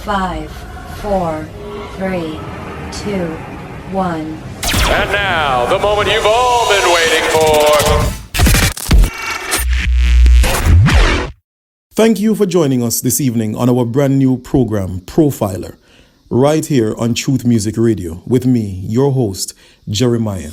5, 4, 3, 2, 1. And now, the moment you've all been waiting for. Thank you for joining us this evening on our brand new program, Profiler, right here on Truth Music Radio, with me, your host, Jeremiah.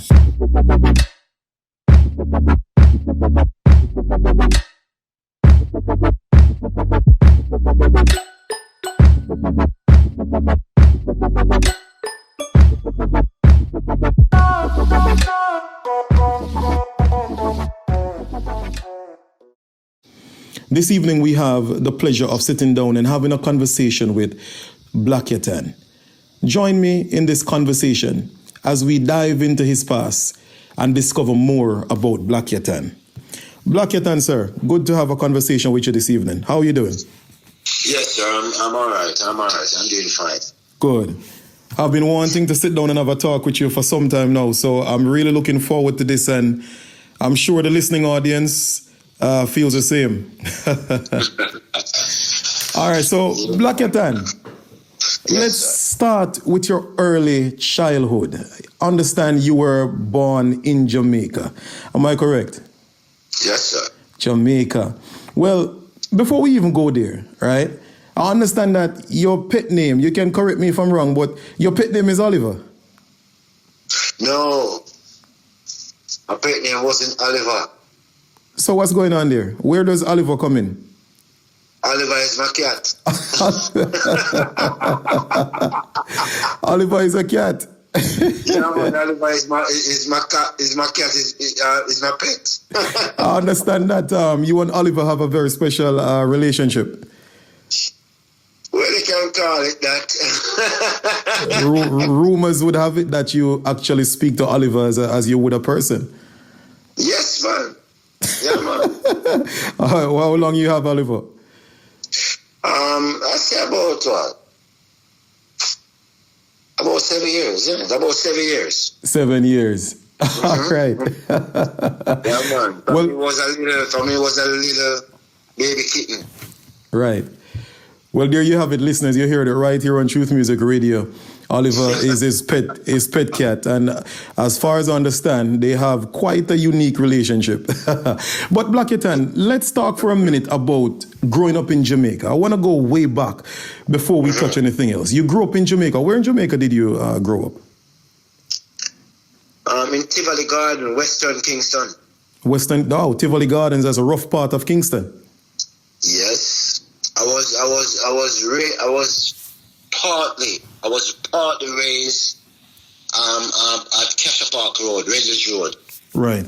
This evening we have the pleasure of sitting down and having a conversation with Blackyahtan. Join me in this conversation as we dive into his past and discover more about Blackyahtan. Blackyahtan, sir, good to have a conversation with you this evening. How are you doing? Yes, sir. I'm all right. I'm doing fine. Good. I've been wanting to sit down and have a talk with you for some time now, so I'm really looking forward to this, and I'm sure the listening audience feels the same. All right, so Blackyahtan, let's start with your early childhood. Understand you were born in Jamaica. Am I correct? Yes, sir. Jamaica. Well, before we even go there, right? I understand that your pet name, you can correct me if I'm wrong, but your pet name is Oliver. No, my pet name wasn't Oliver. So what's going on there? Where does Oliver come in? Oliver is my cat. Oliver is a cat. Yeah, man, Oliver is my cat. Is my pet. I understand that you and Oliver have a very special relationship. Well, you can call it that. Rumors would have it that you actually speak to Oliver as you would a person. Yes, man. Yeah, man. How long you have Oliver? I say about 7 years. Yeah, about 7 years. 7 years. Mm-hmm. All right. Yeah, man. For me, it was a little baby kitten. Right. Well, there you have it, listeners. You heard it right here on Truth Music Radio. Oliver is his pet cat, and as far as I understand, they have quite a unique relationship. But Blackyahtan, let's talk for a minute about growing up in Jamaica. I want to go way back before we touch anything else. You grew up in Jamaica. Where in Jamaica did you grow up? In Tivoli Garden, Western Kingston. Tivoli Gardens is a rough part of Kingston. Yes, I was partly raised at Casher Park Road, Regis Road. Right.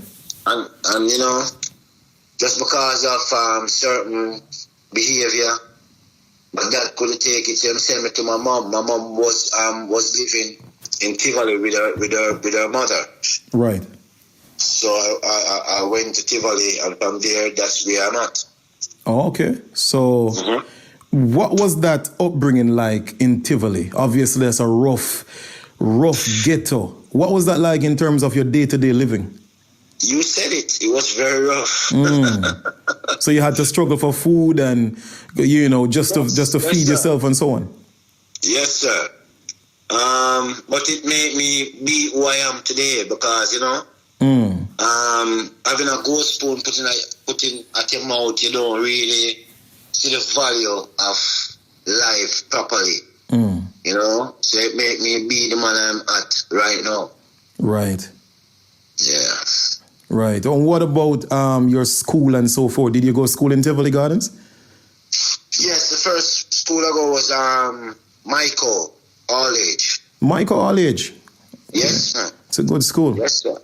And you know, just because of certain behavior, my dad couldn't take it, so he sent me to my mom. My mom was living in Tivoli with her mother. Right. So I went to Tivoli, and from there, that's where I'm at. Oh, okay. So, What was that upbringing like in Tivoli? Obviously, that's a rough ghetto. What was that like in terms of your day-to-day living? You said it. It was very rough. So you had to struggle for food and, just to feed yourself and so on. Yes, sir. But it made me be who I am today because, having a gold spoon putting at your mouth, you don't really see the value of life properly. So it made me be the man I'm at right now. Right. Yeah. Right. And what about your school and so forth? Did you go to school in Tivoli Gardens? Yes, the first school I go was Michael All Age. Michael All Age? Yes, sir. It's a good school. Yes, sir.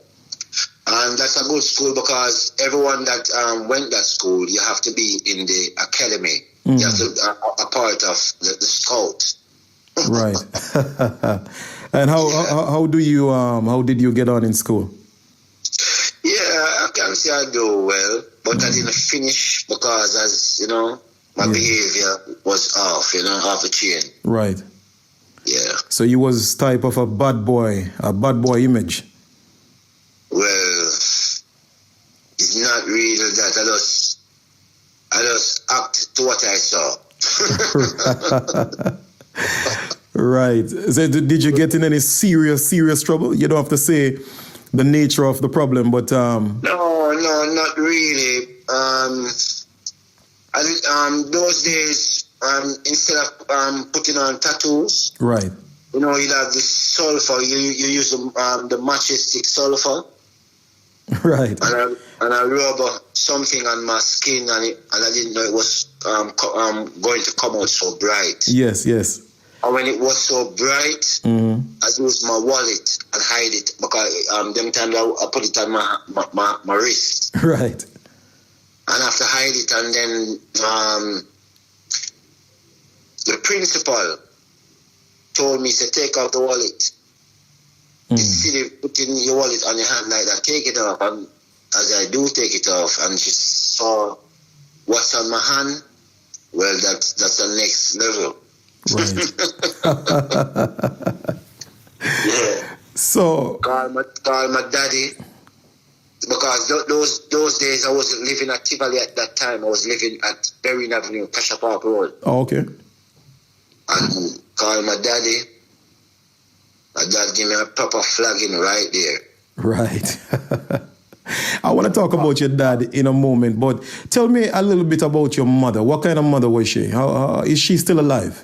And that's a good school because everyone that went that school, you have to be in the academy. You have to a part of the scout. Right. And how did you get on in school? Yeah, I can say I do well, but I didn't finish because, as my behavior was off the chain. Right. Yeah. So you was type of a bad boy image. Well, it's not really that. I just act to what I saw. Right. So did you get in any serious trouble? You don't have to say the nature of the problem, but No, not really. Those days, instead of putting on tattoos, right. you know, you'd have this sulfur. You use the matchstick sulfur. Right. And I rub something on my skin, and I didn't know it was going to come out so bright. Yes. And when it was so bright, I used my wallet and hide it because them times I put it on my wrist. Right. And I have to hide it, and then the principal told me to take out the wallet. Instead of putting your wallet on your hand like that, take it off. And as I do take it off, and she saw what's on my hand, well, that's the next level. Right. Yeah. So Call my daddy, because those days I wasn't living at Tivoli at that time. I was living at Berrien Avenue, Pasha Park Road. oh, okay. And call my daddy. My dad gave me a proper flagging right there. Right. I want to talk about your dad in a moment, but tell me a little bit about your mother. What kind of mother was she? How is she still alive?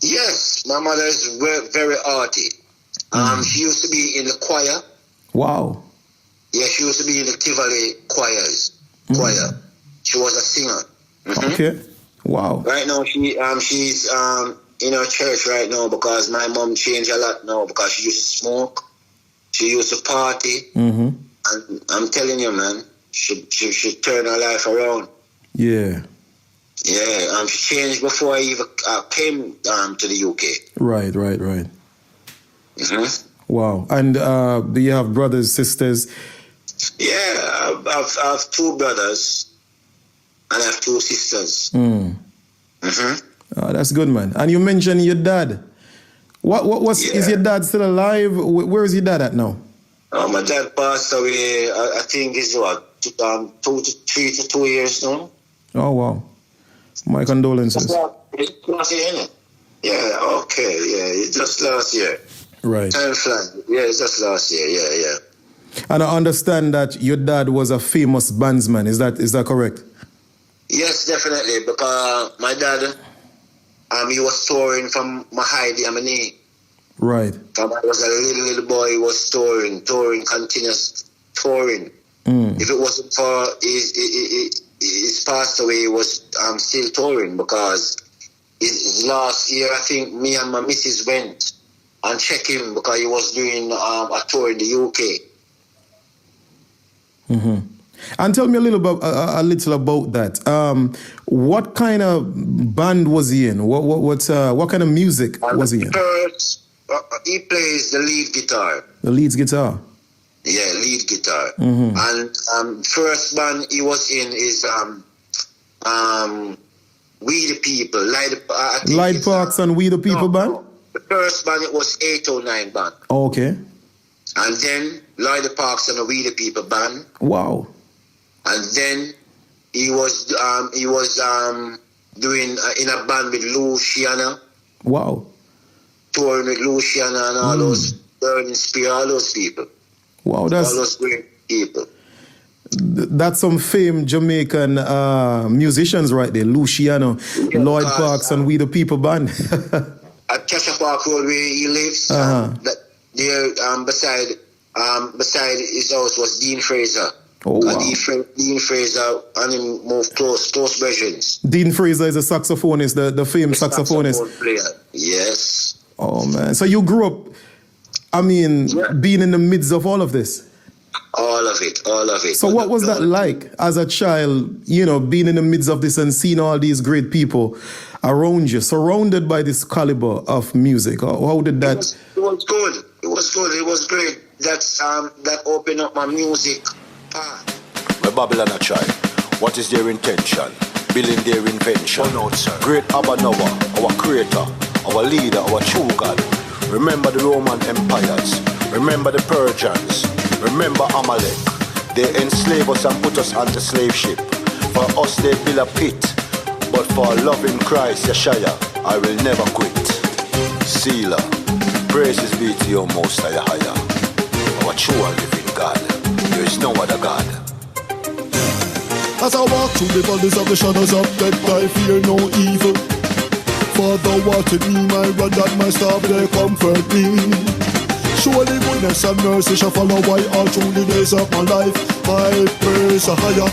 Yes, my mother is very arty. She used to be in the choir. Wow. Yeah, she used to be in the Tivoli choir. She was a singer. Okay. Wow. Right now, she's in her church right now because my mom changed a lot now because she used to smoke, she used to party, and I'm telling you, man, she turned her life around. Yeah. Yeah, she changed before I even came to the UK. Right. Wow. And do you have brothers, sisters? Yeah, I have two brothers and I have two sisters. That's good, man. And you mentioned your dad. Is your dad still alive? Where is your dad at now? My dad passed away, I think it's 2 years now. Oh, wow. My condolences. It's last year, innit? Yeah, okay, yeah, it's just last year. Right. Time flies. Yeah, it's just last year, yeah. And I understand that your dad was a famous bandsman. Is that correct? Yes, definitely, because my dad, he was touring from Mahidi Amani. Right. From I was a little boy, he was touring, continuous touring. If it wasn't for his passed away, he was still touring because his last year, I think me and my missus went and checked him because he was doing a tour in the UK. And tell me a little about that. What kind of band was he in? What kind of music was he in? First, he plays the lead guitar. The lead guitar. Yeah, lead guitar. And first band he was in is We the People. Light Parks and We the People band? No. The first band it was 809 band. Oh, okay. And then Lloyd Parks and the We the People band. Wow. And then he was doing in a band with Luciana. Wow. Touring with Luciana and all those Burning Spear, all those people. Wow, all those great people. That's some famed Jamaican musicians right there. Luciano, Lloyd Parks, and We the People band. At Cassia Park Road where he lives, beside his house was Dean Fraser. Oh, wow. Dean Fraser and him moved close brethren. Dean Fraser is a saxophonist, the famed saxophonist. Saxophone player. Yes. Oh, man. So you grew up, being in the midst of all of this? All of it. So what was that like as a child, being in the midst of this and seeing all these great people around you, surrounded by this caliber of music? How did that... It was good. It was great. That opened up my music path. When Babylon a try, what is their intention? Building their invention. Great Abba Noah, our creator, our leader, our true God. Remember the Roman empires. Remember the Persians. Remember Amalek. They enslave us and put us on the slave ship. For us they build a pit. But for loving Christ, Yeshaya, I will never quit. Sealer, praises be to your most higher, our true and living God. There is no other God. As I walk through the valleys of the shadows of death, I fear no evil. For thou art with me, my rod and my staff, they comfort me. Surely goodness and mercy shall follow I all through the days of my life. I praise a higher,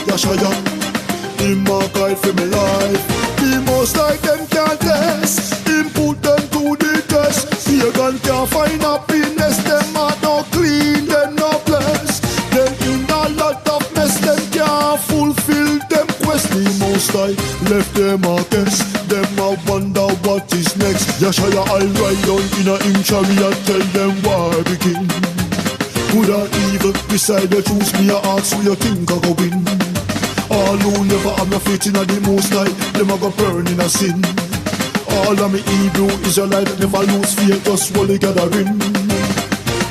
Yashaya, him my guide for my life. The most like them can't test, him put them to the test. Pagan can't find happiness, them are no clean, them no blessed. Them in a lot of mess, them can't fulfill them quest. The most I left them a guess, them a wonder what is next. Yashaya I'll ride on in a him chariot, tell them why begin. Good or evil, beside the truth, me a ask who you think I go win. All who never have no faith in the most high, them a go burn in a sin. All of me Hebrew Israelite never lose faith, just only gathering.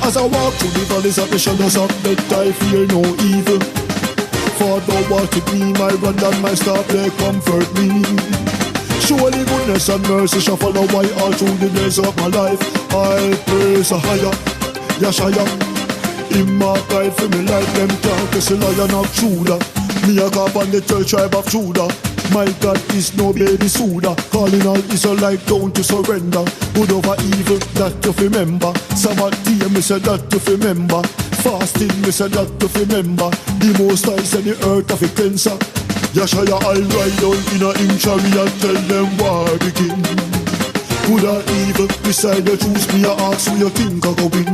As I walk through the valleys of the shadows of death, I fear no evil. For thou art with me, my rod and my staff, they comfort me. Surely goodness and mercy shall follow I all through the days of my life. I praise a higher, Yashaya, him my guide for me life. Them can't kiss a lion of Judah. Me a cop on the 12 tribe of Judah. My God is no baby soda. Calling all Israelite down to surrender. Good over evil, that you remember. Sabbath day, me say that you remember. Fasting, me say that you remember. The most high say the earth of a cleanser. Yashaya I'll ride on in a him chariot, tell them why begin. Good or evil, beside the truth, me a ask who you think I go win.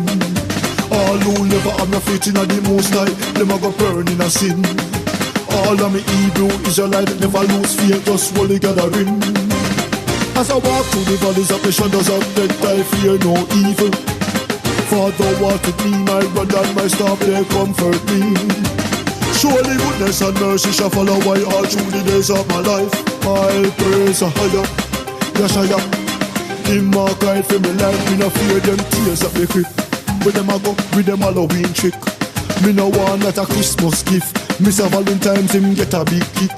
All who never have no faith in the most high, them a go burn in a sin. All of me Hebrew Israelite never lose faith, just only gathering. As I walk through the valleys of the shadows of death, I fear no evil. For thou art with me, my rod and my staff, they comfort me. Surely goodness and mercy shall follow I all through the days of my life. I'll praise a higher, Yashaya, him my guide for me life. Me no fear them tears of the grip. With them I go, with them Halloween trick. Me no want that a Christmas gift. Mr. Valentine's him get a big kick.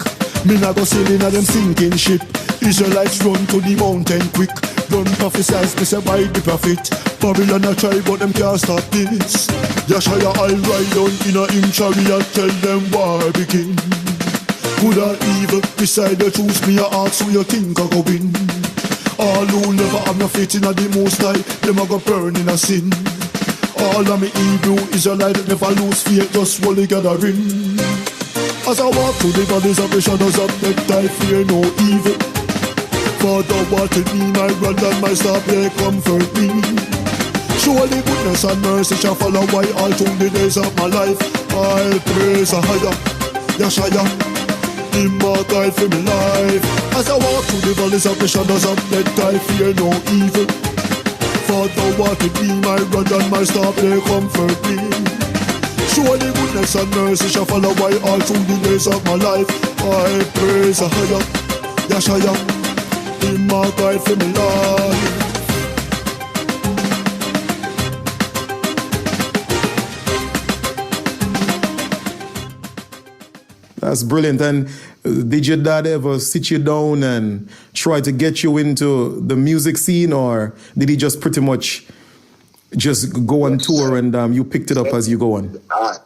Me no go sailing at them sinking ship. Israelites run to the mountain quick. Don't prophesize, me say by the prophet. Babylon a try but them can't stop this. Yashaya I'll ride on in a him chariot, tell them why begin. Good or evil, beside the truth, me a ask who you think I go win. All who never have no faith in the most high, them a go burn in a sin. All of me Hebrew Israelite never lose faith, just only gathering. As I walk through the valleys of the shadows of death, I fear no evil. For thou art with me, my rod and my staff, they comfort me. Surely goodness and mercy shall follow I all through the days of my life. I'll praise a higher, Yashaya, him my guide for my life. As I walk through the valleys of the shadows of death, I fear no evil. For thou art with me, my rod and my staff, they comfort me. Surely goodness and mercy shall follow I all through the days of my life. I praise a higher, Yashaya, him my guide for my life. That's brilliant. And did your dad ever sit you down and try to get you into the music scene, or did he just pretty much just go on tour and you picked it up as you go on?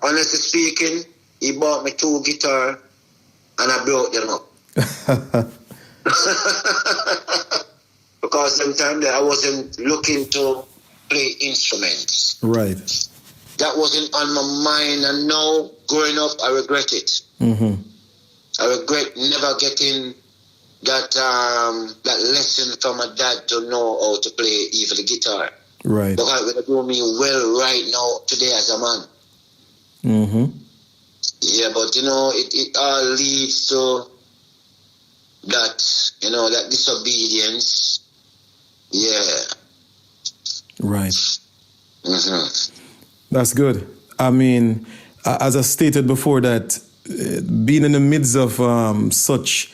Honestly speaking, he bought me 2 guitars and I broke them up. Because sometimes I wasn't looking to play instruments. Right. That wasn't on my mind, and now growing up I regret it. Mm-hmm. I regret never getting that lesson from my dad to know how to play even the guitar. Right. Because it will do me well right now today as a man. Mm-hmm. Yeah, but it all leads to that, that disobedience. Yeah. Right. Mm-hmm. That's good. I mean, as I stated before, that being in the midst of such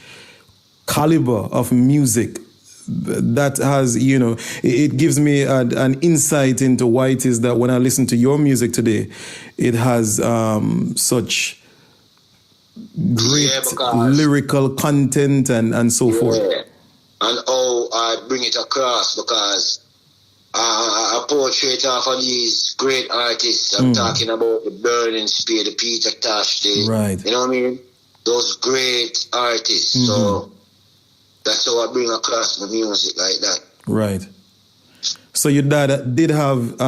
caliber of music, that has, it gives me an insight into why it is that when I listen to your music today, it has such great lyrical content and so forth. And bring it across because I portrait off of these great artists. I'm talking about the Burning Spear, the Peter Tosh, right. You know what I mean? Those great artists. So that's how I bring across my music like that. Right. So your dad did have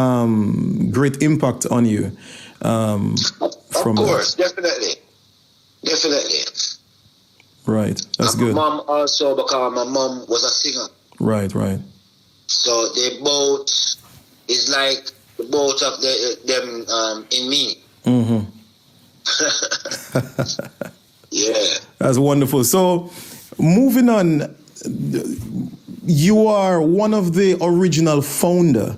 great impact on you. Of course, definitely. Right, that's good. My mom also, because my mom was a singer. Right. So they both is like the both of them in me. Yeah. That's wonderful. So moving on, you are one of the original founder,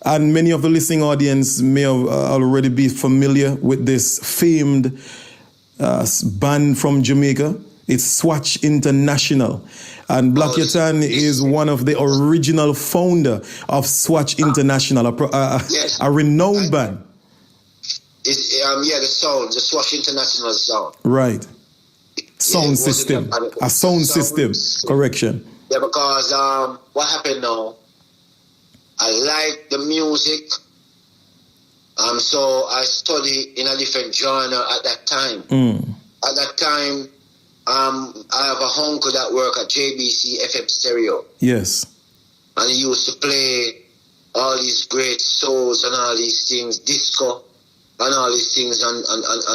and many of the listening audience may have already be familiar with this famed band from Jamaica. It's Swatch International. And Blackyahtan is one of the original founder of Swatch International, a renowned band. The Swatch International sound. Right. Sound system. A sound system. Correction. Yeah, because what happened now, I like the music. So I studied in a different genre at that time. At that time, I have a uncle that worked at JBC FM Stereo. Yes. And he used to play all these great souls and all these things, disco and all these things on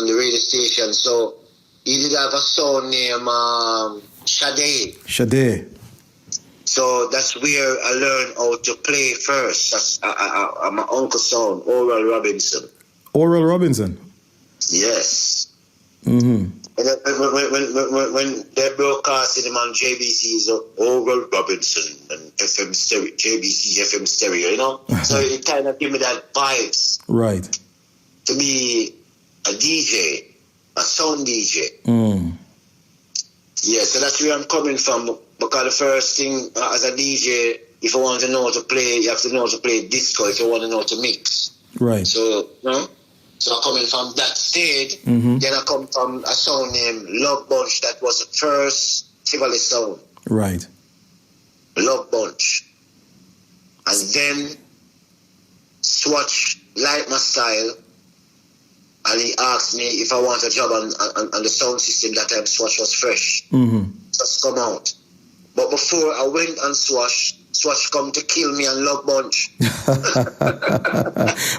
the radio station. So he did have a son named Sade. So that's where I learned how to play first. That's my uncle's son, Oral Robinson. Oral Robinson? Yes. And then when they broadcasted him on JBC's Oral Robinson and FM Stereo, JBC FM Stereo, you know? So it kind of gave me that vibes. Right. To be a DJ, a sound DJ. Yeah, so that's where I'm coming from. Because the first thing as a DJ, if you want to know how to play, you have to know how to play disco if you want to know how to mix. Right. So, So coming from that stage, then I come from a sound named Love Bunch. That was the first Tivoli sound. Right. Love Bunch. And then Swatch liked my style. And he asked me if I want a job on the sound system. That time Swatch was fresh. Just come out. But before I went on Swatch come to kill me and Love Bunch.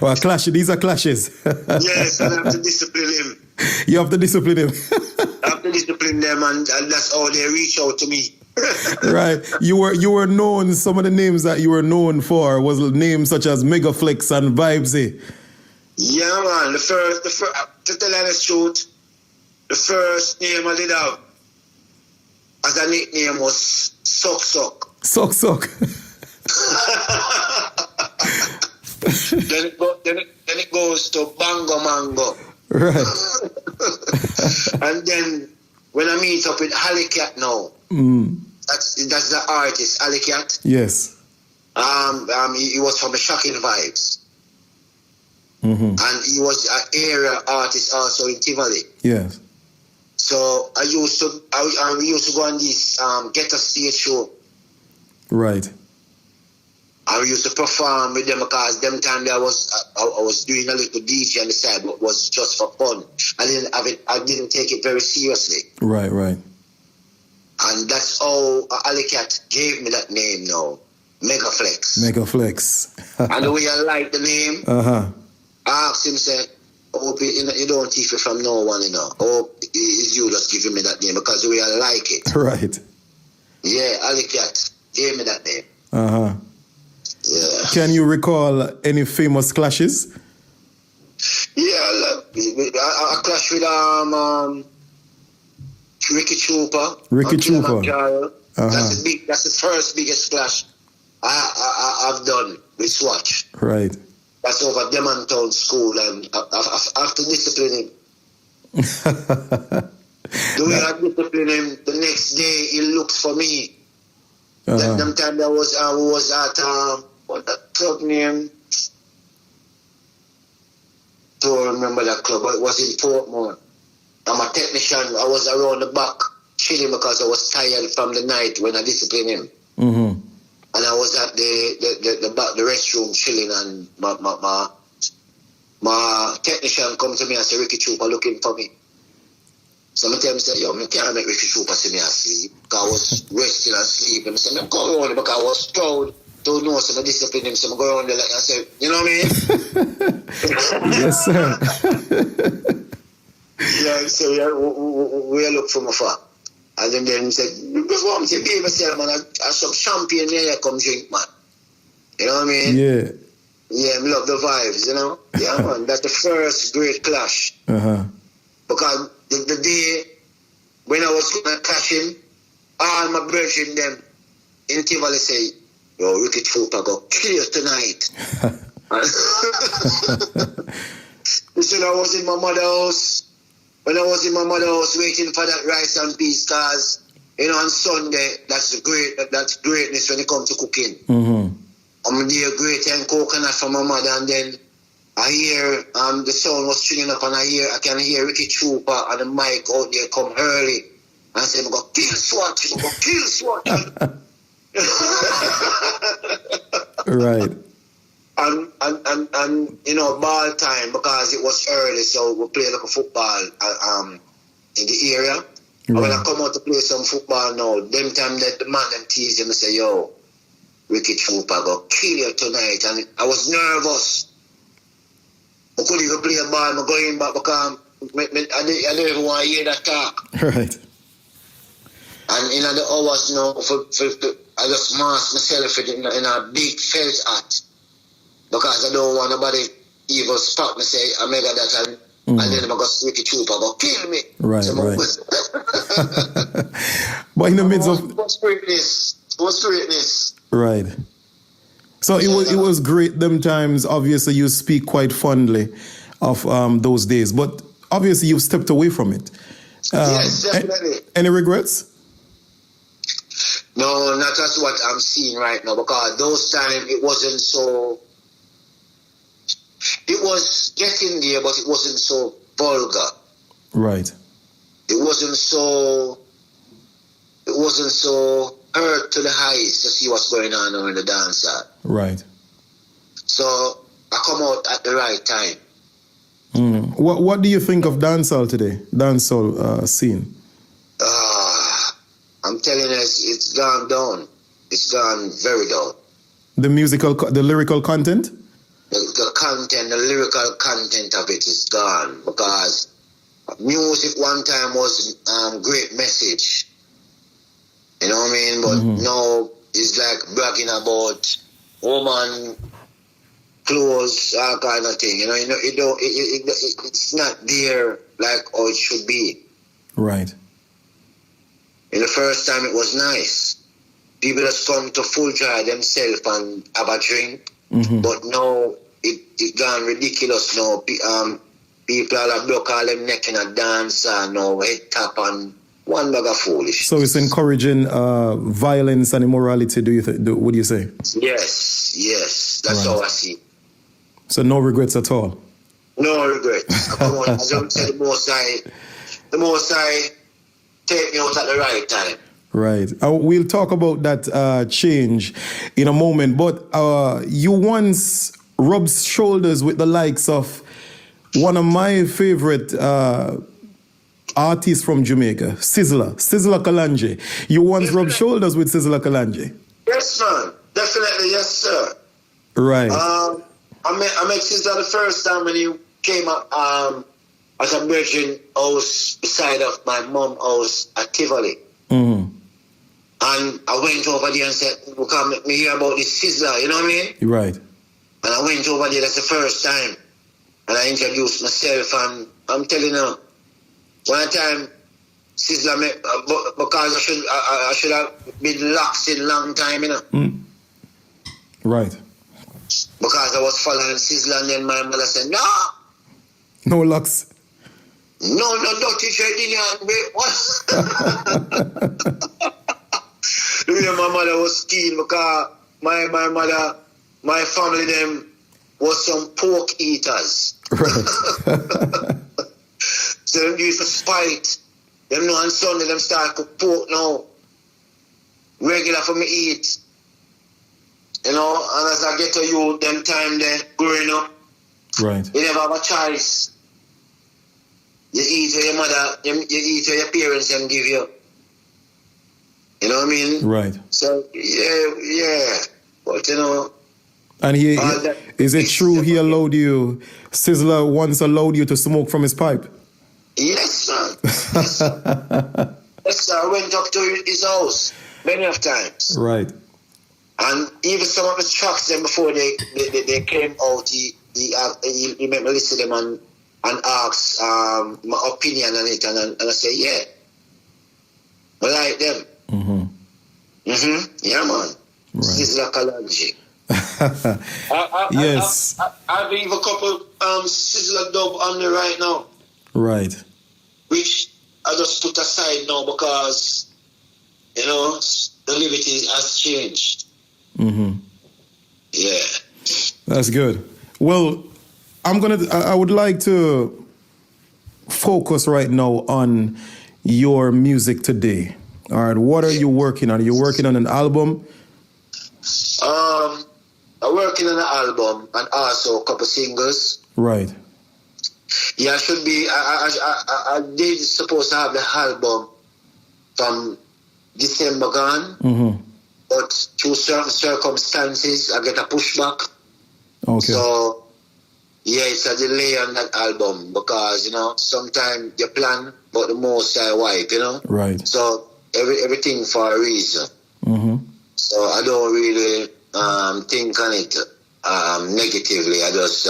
Well, these are clashes. Yes, and I have to discipline him. You have to discipline him. I have to discipline them, and that's how they reach out to me. Right. You were known, some of the names that you were known for was names such as Megaflex and Vibesy. Yeah, man. The first, to tell you the truth, the first name I did have as a nickname was Suck. Then it goes to Bango Mango. Right. And then when I meet up with Alicat now, that's the artist, Alicat. Yes. He was from the Shocking Vibes. And he was an area artist also in Tivoli. Yes. So I used to go on this Get a Stage show. Right. I used to perform with them because them time I was doing a little DJ on the side, but it was just for fun. I didn't take it very seriously. Right. And that's how Alicat gave me that name now, Megaflex. And the way I like the name, I asked him, say, hope you don't take it from no one, you know. Hope it's you just giving me that name because the way I like it. Right. Yeah, Alicat gave me that name. Yeah. Can you recall any famous clashes? Yeah, I clashed with Ricky Trooper. That's the first biggest clash I've done with Swatch. Right. That's over Demontown School, and I have to discipline him. The way I discipline him, the next day he looks for me. Them time I was at what that club name? Don't remember that club, but it was in Portmore. I'm a technician. I was around the back chilling because I was tired from the night when I disciplined him. And I was at the restroom chilling, and my technician come to me and say, Ricky Trooper looking for me. So I tell him, say, yo, I can't make Ricky Trooper see me asleep. Because I was resting and sleeping. I said, I'm going around because I was proud to know some discipline him. So I'm going around there like I said, you know what I mean? Yes, sir. Yeah, so we look from afar. And then he said, before I say, baby, say, man, I some champagne here, come drink, man. You know what I mean? Yeah. Yeah, I love the vibes, you know? Yeah, man, that's the first great clash. Uh-huh. Because the day when I was going to clash him, all my brethren them in Tivoli say, yo, Ricky Trooper go kill you tonight. You said I was in my mother's house. When I was in my mother's house waiting for that rice and peas, cause, you know, on Sunday, that's greatness when it comes to cooking. Mm-hmm. I'm there great and coconut from my mother, and then I hear the sound was stringing up, and I can hear Ricky Trooper and the mic out there come early. And I say, I'm going to kill SWAT, I'm going to kill SWAT. Right. And you know, ball time, because it was early, so we played like a football in the area. Right. And when I come out to play some football now, them time that the man them tease him and say, yo, Ricky Trooper go kill you tonight. And I was nervous. I couldn't even play a ball, I go in back because I don't even want to hear that talk. Right. And in the hours now, I just mask myself in a big felt hat. Because I don't want nobody even stop me say, I mega that, and then I'm going to Ricky Trooper, go kill me. Right, so right. But in the midst of... It was greatness. Right. So it was great them times. Obviously, you speak quite fondly of those days, but obviously you've stepped away from it. Yes, definitely. Any regrets? No, not that's what I'm seeing right now, because those times it wasn't so... It was getting there, but it wasn't so vulgar. Right. It wasn't so hurt to the highs to see what's going on now in the dance hall. Right. So I come out at the right time. What do you think of dancehall today? Dancehall scene? I'm telling you, it's gone down. It's gone very down. The lyrical content? The content, the lyrical content of it is gone, because music one time was great message. You know what I mean? But now it's like bragging about woman, clothes, all kind of thing. You know, it's not there like how it should be. Right. In the first time it was nice. People just come to full dry themselves and have a drink. But now it gone ridiculous now. People are broke all them neck in a dance and now head tap and one bag of foolish. So it's encouraging violence and immorality, would you say? Yes. That's how I see it. So no regrets at all? No regrets. As I said, the most I take me out at the right time. Right. We'll talk about that change in a moment. But you once rubbed shoulders with the likes of one of my favorite artists from Jamaica, Sizzla Kalonji. You once rubbed shoulders with Sizzla Kalonji. Yes, man. Definitely, yes, sir. Right. I met Sizzla the first time when he came up at a virgin house beside of my mom's house at Tivoli. And I went over there and said, "Come let me hear about this Sizzla," you know what I mean? Right. And I went over there, that's the first time. And I introduced myself, and I'm telling you, one time, Sizzla, because I should have been locked in a long time, you know? Right. Because I was following Sizzla, and then my mother said, No locks. No, dirty trading, what? My mother was keen because my mother, my family, them was some pork eaters. Right. So them used to spite. Them know on Sunday them start cook pork now. Regular for me eat. and as I get to you, them time there, growing up, Right. you never have a choice. You eat what your mother, you eat what your parents them give you. You know what I mean? Right. So, yeah. But, you know. And is it true he allowed you, Sizzler once allowed you to smoke from his pipe? Yes, man. Yes, sir. Yes, sir. I went up to his house many of times. Right. And even some of his tracks then before they came out, he made me listen to them and ask my opinion on it, and I say, yeah. I like them. Yeah, man. Right. Sizzler Kalanji. Yes. I have even a couple Sizzler dub on there right now. Right. Which I just put aside now because, you know, the liberty has changed. Yeah. That's good. Well, I would like to focus right now on your music today. All right, what are you working on? Are you working on an album? I'm working on an album and also a couple singles. Right. Yeah, I should be. I did supposed to have the album from December gone, but through certain circumstances, I get a pushback. Okay. So, yeah, it's a delay on that album because, you know, sometimes you plan, but the most I wipe, you know? Right. So, everything for a reason. So, I don't really think on it negatively. I just,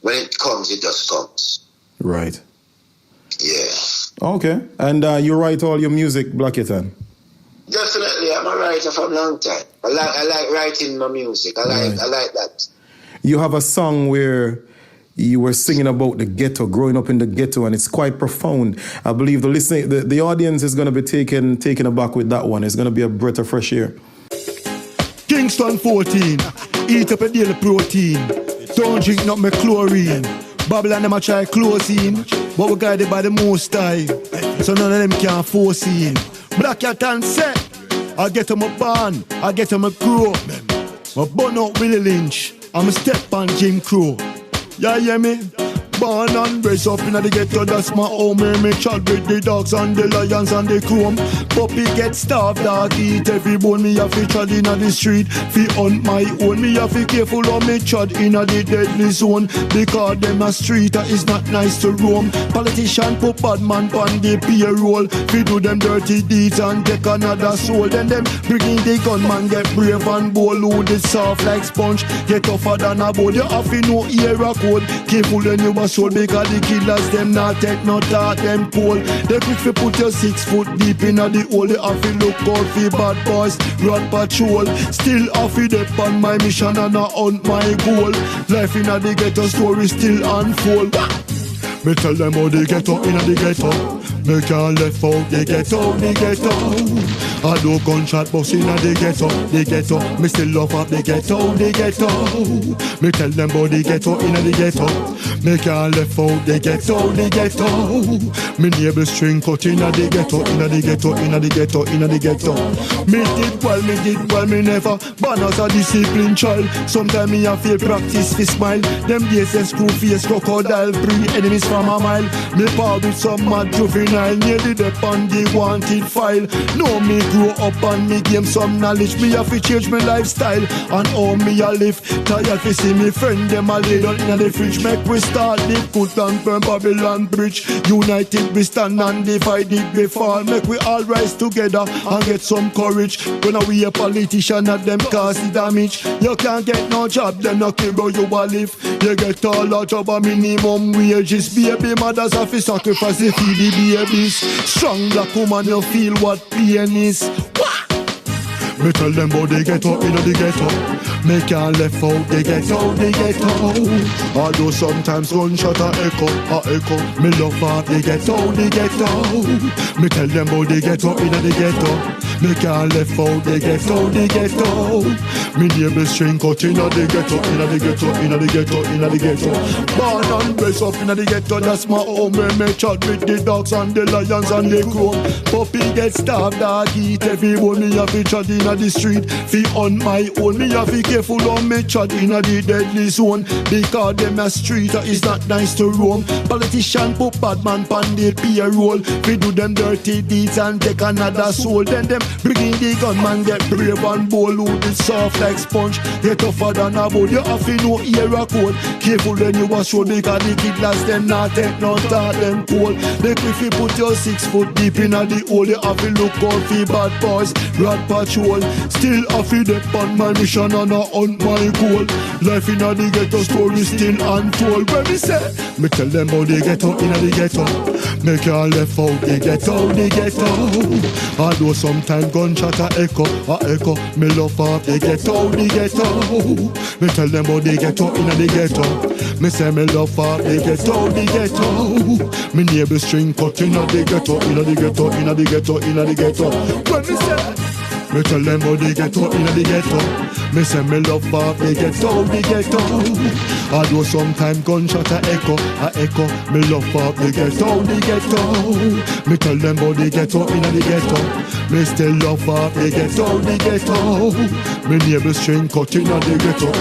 when it comes, it just comes. Right. Yeah. Okay. And you write all your music, Blackyahtan? Definitely, I'm a writer for a long time. I like writing my music. I like that. You have a song where you were singing about the ghetto, growing up in the ghetto, and it's quite profound. I believe the audience is going to be taken aback with that one. It's going to be a breath of fresh air. Kingston 14, eat up a daily protein. Don't drink not my chlorine. Babylon them a try close in, but we guided by the Most High, so none of them can force in. Blackyahtan set, I get on my barn, I get on my grow. I burn out Willie Lynch, I'm a step on Jim Crow. Yeah, hear me? Born and raised up in the ghetto, that's my home. Me chat with the dogs and the lions and the chrome. Puppy get starved, dog eat every bone. Me have to trod in the street, fi on my own. Me have to careful on me trod in the deadly zone. Because them a street is not nice to roam. Politician put bad man on the payroll. Fi do them dirty deeds and take another soul. Then them bring in the gunman, get brave and bold. Who the soft like sponge, get tougher than a board. You have to know ear a code. Careful when you a soul, because the killers them not take no thought, them cool. They quick fi put your 6 foot deep in the hole. They have to look out fi bad boys, run patrol. Still have to dep on my mission and I hunt my goal. Life in the ghetto story still unfold. Me tell them how they get up in the ghetto. Me can't left out the ghetto, the ghetto. I do gunshot bust in the ghetto, the ghetto. Me still love up the ghetto, the ghetto. Me tell them how they get up in the ghetto. Me can't left out the ghetto, the ghetto. Me neighbor string cut in the ghetto, in the ghetto, in the ghetto, in the ghetto. Me did well, me never born as a disciplined child. Sometimes me have to practice fi smile. Them days and screw face crocodile, pre enemies from a mile. Me par with some mad juvenile, nearly dep on the wanted file. No, me grow up and me gain some knowledge. Me have to change my lifestyle and how me a live. Tired fi see me friend them a lay down in the fridge. Make we start live good and burn Babylon Bridge. United we stand and divided we fall. Make we all rise together and get some courage. When we a politician at them cause the damage. You can't get no job, then no care where you a live. You get all a job a minimum wages. Baby mothers have to sacrifice to feed the babies. Strong black woman, you feel what pain is. Me tell them how they get up in the ghetto. Me can't left out the ghetto, the ghetto. Although sometimes gunshot a echo. Me love out the ghetto, the ghetto. Me tell them how they get up in the ghetto. Me can't left out the ghetto, the ghetto. Me neighbor string cut in the ghetto, in the ghetto, in the ghetto, in the ghetto. Born and raised up in the ghetto, that's my home. Me chat with the dogs and the lions and the crow. Puppy get starved, dog eat every bone. Me have to chat in inna the street. Fi on my own, me have be careful on me chat inna the deadly zone. Because them a street is not nice to roam. Politician put bad man pan the payroll. Fi do them dirty deeds and take another soul. Then them bring in the gunman get brave and bold. Who is soft like sponge, get tougher than a bowl. You have to know era code. Careful when you was show because the kidnappers them not take no thought them cold. They if you put your 6 foot deep inna the hole, you have to look out for bad boys, rat patrol. Still have to dep on my mission and I hunt my goal. Life inna the ghetto story still untold. When me say, me tell them how they ghetto inna the ghetto. Make you left out the ghetto. Although sometimes gunshot a echo. Me love off the ghetto. Me tell them how they ghetto inna the ghetto. Me say me love off the ghetto. Me neighbor string cut inna the ghetto. When me say, me tell them how they ghetto inna the ghetto. Me say me love off the ghetto. Although sometimes gunshot a echo. Me love off the ghetto. Me tell them how they ghetto inna the ghetto. Me still love off the ghetto. Me neighbor string cut inna the ghetto.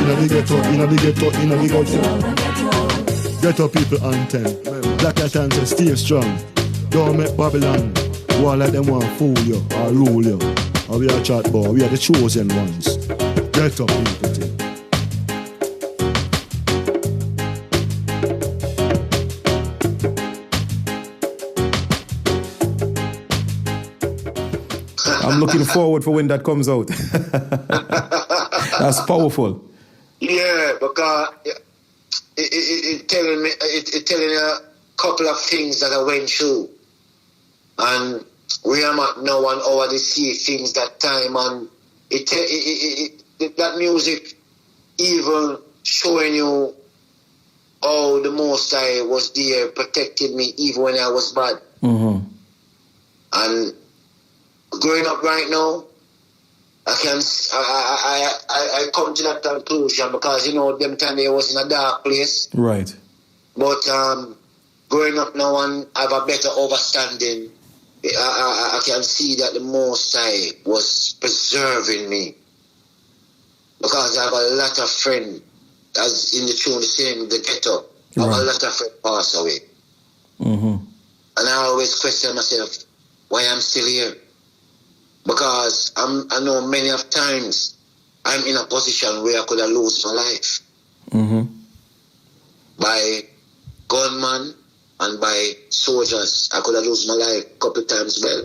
Ghetto people anthem. Blackyahtan say stay strong. Don't make Babylon go like them want fool you or rule you. Or we are chat boy, we are the chosen ones. Ghetto people thing. I'm looking forward for when that comes out. That's powerful. Yeah, because it telling you a couple of things that I went through. And we are not now and already see things that time, and that music even showing you how the Most High was there, protected me even when I was bad. Mm-hmm. And growing up right now, I come to that conclusion because them time I was in a dark place. Right. But growing up now and I have a better understanding. I can see that the Most High was preserving me because I have a lot of friends, as in the tune the same, the ghetto. I have a lot of friends pass away. Mm-hmm. And I always question myself why I'm still here. Because I know many of times I'm in a position where I could have lost my life. Mm-hmm. By gunmen and by soldiers. I could have lost my life a couple of times well.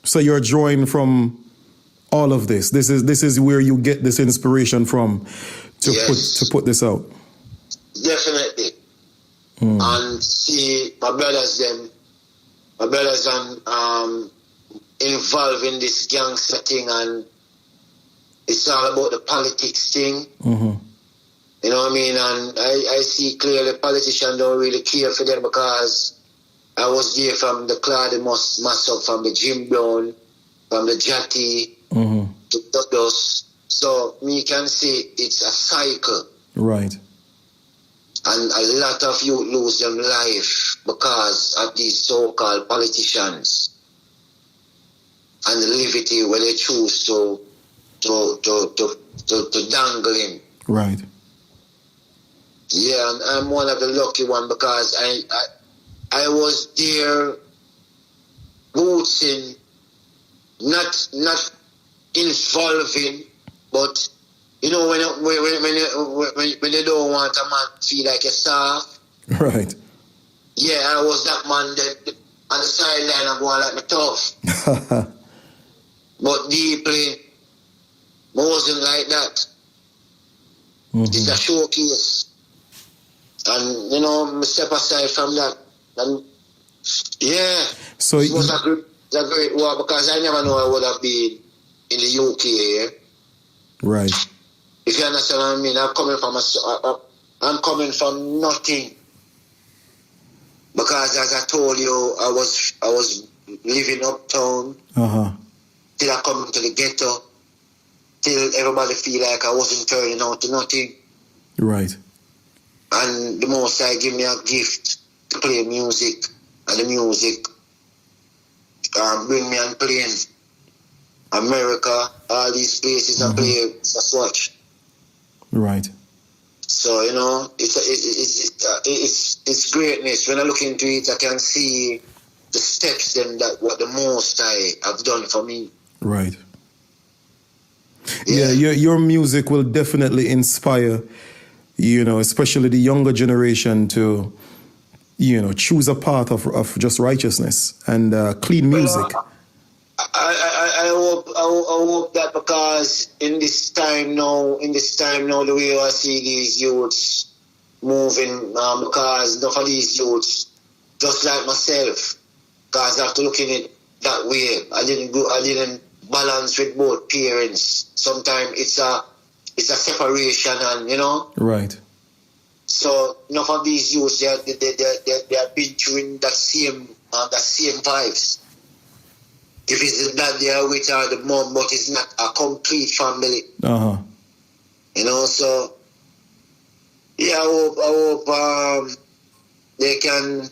So you're drawing from all of this. This is where you get this inspiration from to put this out. Definitely. And see my brothers involved in this gangster thing, and it's all about the politics thing. Mm-hmm. You know what I mean? And I see clearly politicians don't really care for them because I was there from the Claude Mass-up, from the Jim Brown, from the Jatty to Dodos. So me can say it's a cycle. Right. And a lot of youth lose their life because of these so-called politicians and the liberty where they choose to dangle in. Right. Yeah, and I'm one of the lucky one because I was there bootsing, not involving, but when they don't want a man to feel like a soft. Right. Yeah, I was that man that on the sideline I'm going like me tough. But deeply, I wasn't like that. Mm-hmm. It's a showcase. And, I step aside from that. And, yeah, so it was a great war because I never know I would have been in the UK here. Right. If you understand what I mean, I'm coming from nothing. Because as I told you, I was living uptown. Till I come into the ghetto. Till everybody feel like I wasn't turning out to nothing. Right. And the Most High give me a gift to play music. And the music bring me on plane. America, all these places I play as such. Right. So, you know, it's greatness. When I look into it, I can see the steps then that what the Most High have done for me. Right. Yeah, your music will definitely inspire, you know, especially the younger generation to, you know, choose a path of just righteousness and clean music. I hope that because in this time now, the way I see these youths moving, because enough of these youths, just like myself, because after looking at it that way, I didn't balance with both parents. Sometimes it's a separation, and you know. Right. So enough of these youths, they have been through that same vibes. If it's the dad they are with or the mom, but it's not a complete family. You know, so yeah, I hope they can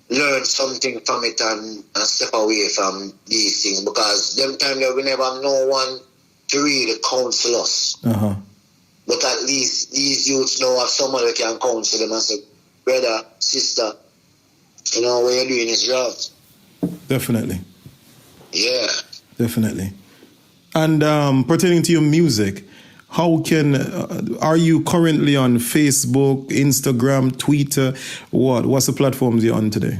learn something from it and step away from these things, because them time there we never have no one to really counsel us. But at least these youths now have someone who can counsel them and say, brother, sister, you know, what you're doing is right. Definitely. Yeah. Definitely. And pertaining to your music, how can, are you currently on Facebook, Instagram, Twitter? What's the platforms you're on today?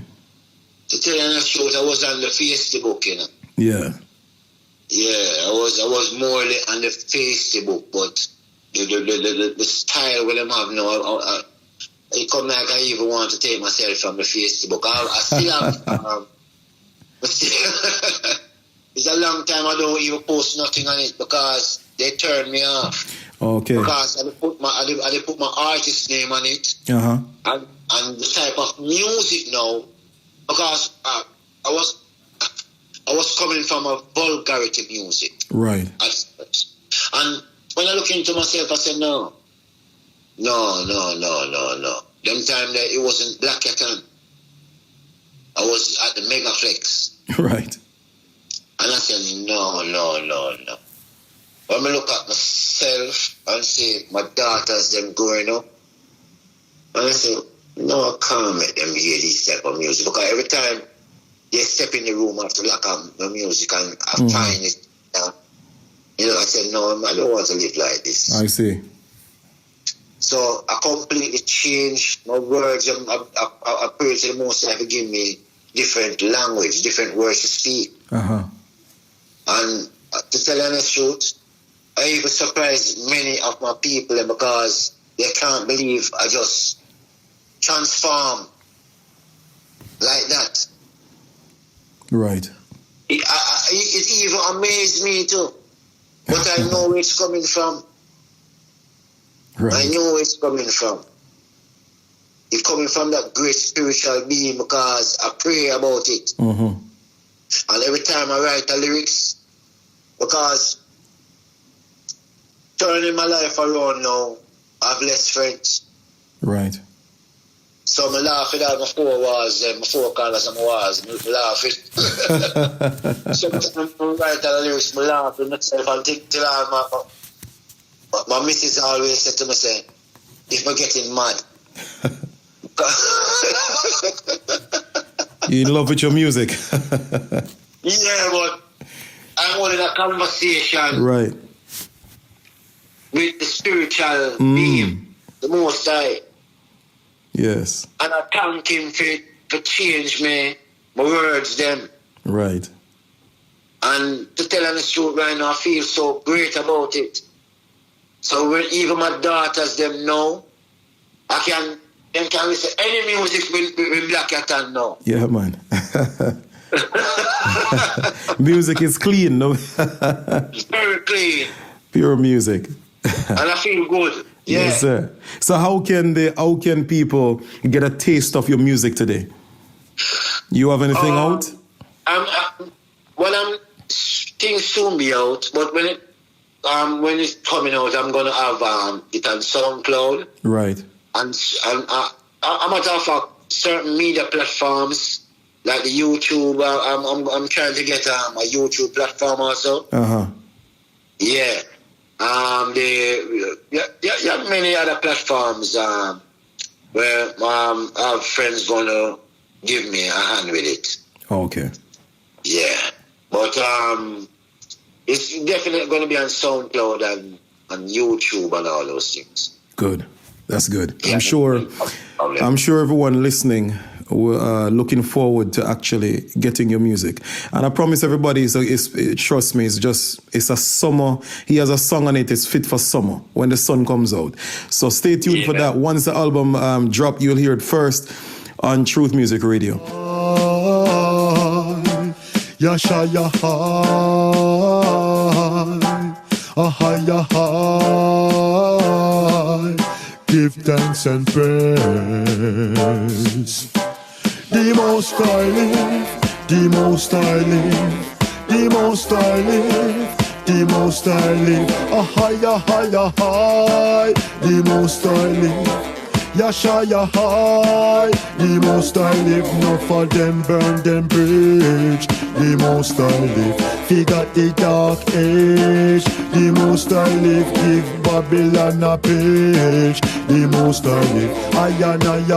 To tell you the truth, I was on the Facebook, you know. Yeah. Yeah, I was more on the Facebook, but the style with them have now, it come like I even want to take myself from the Facebook. I still have, it's a long time I don't even post nothing on it because they turn me off. Okay. Because I put my artist name on it. And the type of music now, because I was coming from a vulgarity music. Right. And when I look into myself, I said, no. Them time that it wasn't Blackyahtan. I was at the Megaflex. Right. And I said, no. When I look at myself and see my daughters, them growing up, and I say, no, I can't make them hear this type of music. Because every time they step in the room after like the music and I find it, you know, I said, no, I don't want to live like this. I see. So I completely changed my words. I pray to the Most High to give me different language, different words to speak. And to tell you the truth, I even surprised many of my people because they can't believe I just transform like that. Right. It even amazed me too. But I know where it's coming from. Right. I know where it's coming from. It's coming from that great spiritual being because I pray about it. And every time I write the lyrics, because turning my life around now, I have less friends. Right. So I laugh at all my four walls, my four corners of my walls, I laugh it. Sometimes I write the lyrics, I laugh at myself and think till my missus always said to me, say, if I'm getting mad. You in love with your music? Yeah, but I'm holding a conversation right. with the spiritual being, the Most High. Yes. And I thank him for change my words them. Right. And to tell you the truth right now, I feel so great about it. So when even my daughters them know, them can listen any music with Blackyahtan now. Yeah, man. Music is clean, no? It's very clean. Pure music. And I feel good. Yeah. Yes, sir. So how can people get a taste of your music today? You have anything out? Things soon be out, but when it's coming out, I'm gonna have it on SoundCloud. Right. And I'm at certain media platforms like the YouTube. I'm trying to get a YouTube platform also. Yeah. Yeah, many other platforms where I have friends gonna give me a hand with it. Okay. Yeah, but it's definitely gonna be on SoundCloud and on YouTube and all those things. Good. That's good. Yeah, I'm sure everyone listening looking forward to actually getting your music. And I promise everybody, trust me, it's a summer. He has a song on it. It's fit for summer when the sun comes out. So stay tuned for that. Once the album drop, you'll hear it first on Truth Music Radio. Yasha give thanks and praise. The most I live, the most I live, the most I live, the most I live. A higher, the most I live. Yasha high, the most I live. Not for them burn them bridge. The most I live. Forgot the dark age. The most I live. Give Babylon a page. The most I live. I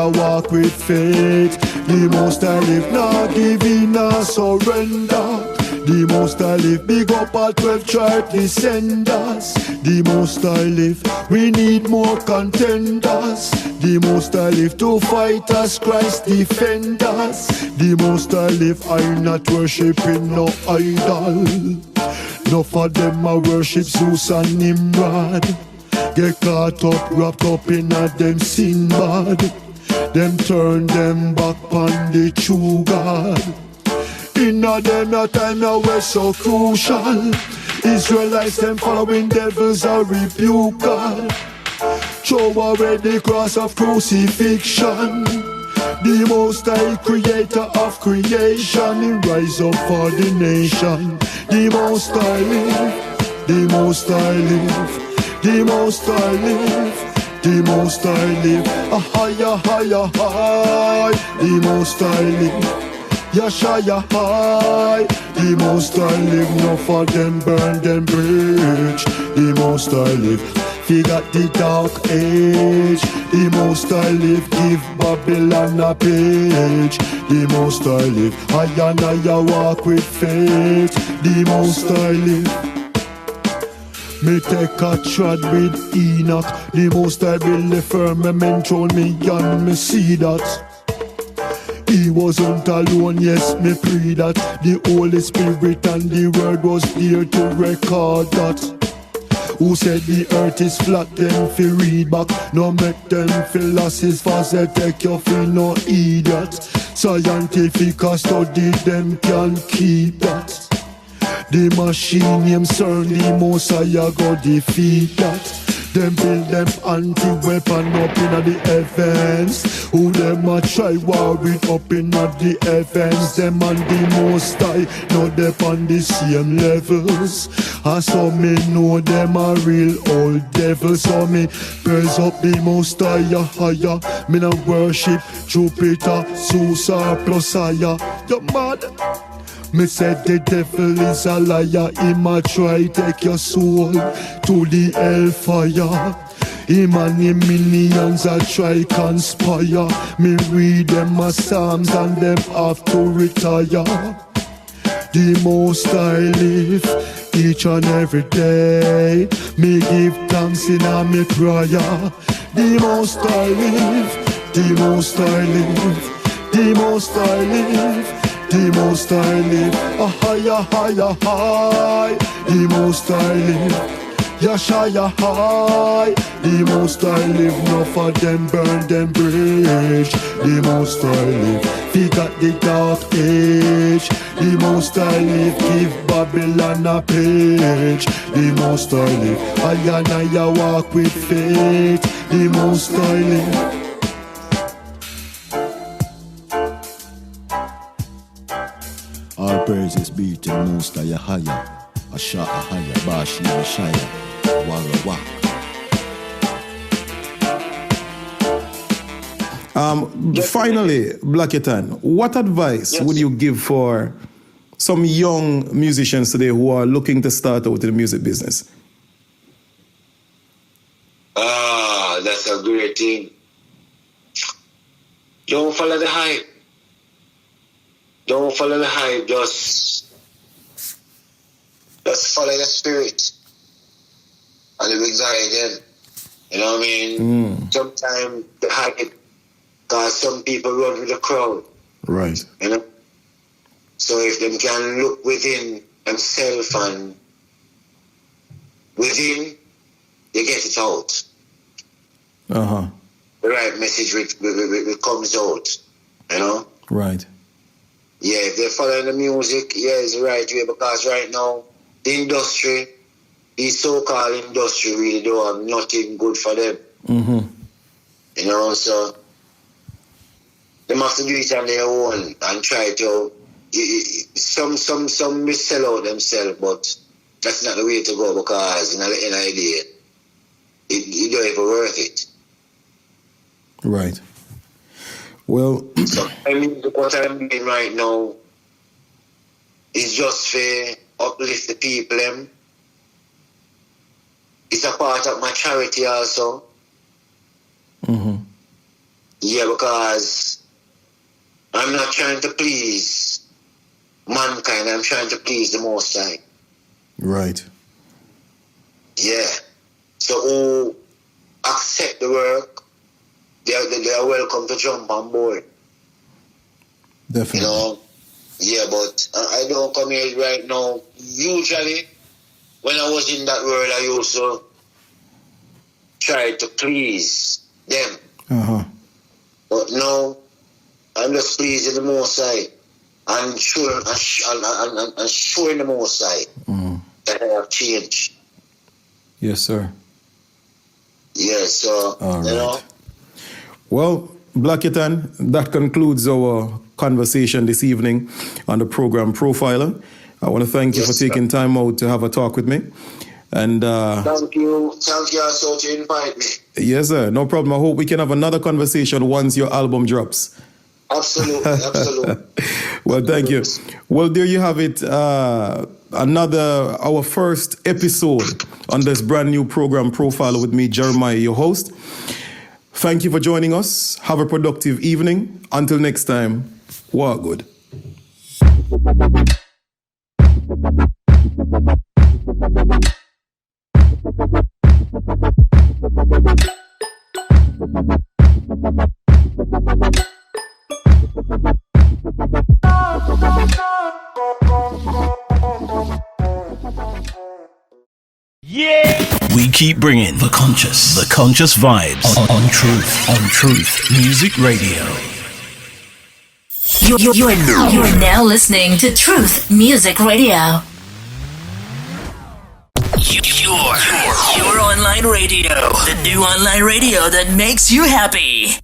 walk with faith. The most I live. Not giving, not surrender. The most I live, big up our 12 tribe descendants. The most I live, we need more contenders. The most I live to fight us, Christ defenders. The most I live, I not worshiping no idol. No for them I worship Zeus and Nimrod. Get caught up, wrapped up in a them sin bad. Them turn them back on the true God. In a them a time now we're so crucial. Israelites them following devils are rebuke God. Throw away the cross of crucifixion. The most high creator of creation, he rise up for the nation. The most I live, the most I live, the most I live, the most I live. A higher, the most I live. Yasha high, the most I live. No for them burn them bridge. The most I live. Forgot the dark age. The most I live. Give Babylon a page. The most I live. I walk with faith. The most I live. Me take a trod with Enoch. The most I build the firmament round me and me see that. He wasn't alone, yes, me pray that the Holy Spirit and the Word was there to record that. Who said the earth is flat, them fi read back. No make them philosophers, they take your feel no idiot. Scientific study, them can keep that. The machine, him CERN, the Messiah go defeat that. Them build them anti-weapon up in the heavens. Who them a try war with up in the heavens. Them and the most high, no them on the same levels. And so me know them a real old devils. So me praise up the most higher. Me no worship Jupiter, Zeus or plus higher. You mad? Me said the devil is a liar. He ma try take your soul to the hellfire. Him and him minions a try conspire. Me read them a psalms and them have to retire. The most I live each and every day. Me give thanks in a me prayer. The most I live, the most I live, the most I live. The most I live, a higher, the most I live. Yasha high, the most I live. No for them burn them bridge. The most I live. Forgot the dark age. The most I live. Give Babylon a page. The most I live. I walk with faith. The most I live. All praises be to the most higher, Asha higher, Bashi Shire, Wara Wak. Finally, Blackyahtan, what advice would you give for some young musicians today who are looking to start out in the music business? That's a great thing. Don't follow the hype. Don't follow the hype. Just follow the spirit. And it will guide them. You know what I mean? Sometimes the hype, because some people run with the crowd. Right. You know? So if them can look within themselves and within, they get it out. Uh-huh. The right message it comes out. You know? Right. Yeah, if they're following the music, it's the right way, because right now, the industry, the so-called industry really don't have nothing good for them. Mm-hmm. You know, so they have to do it on their own and try to. Some will sell out themselves, but that's not the way to go, because in the end of the day, it don't even worth it. Right. Well, so I mean, what I'm doing right now is just for uplift the people. It's a part of my charity also. Mm-hmm. Yeah, because I'm not trying to please mankind. I'm trying to please the Most High. Right. Yeah. So who accept the work, they are welcome to jump on board. Definitely. You know? Yeah, but I don't come here right now. Usually, when I was in that world, I used to try to please them. Uh-huh. But now, I'm just pleasing the Most High and showing the Most High that I have changed. Yes, sir. Yeah, so, All right. you know. Well, Blackyahtan, that concludes our conversation this evening on the program Profiler. I want to thank you for taking time out to have a talk with me. And thank you also to invite me. Yes, sir. No problem. I hope we can have another conversation once your album drops. Absolutely. Well, thank you. Well, there you have it. Our first episode on this brand new program Profiler with me, Jeremiah, your host. Thank you for joining us. Have a productive evening. Until next time, walk good. We keep bringing the conscious vibes on Truth Music Radio. You're now listening to Truth Music Radio. Your online radio, the new online radio that makes you happy.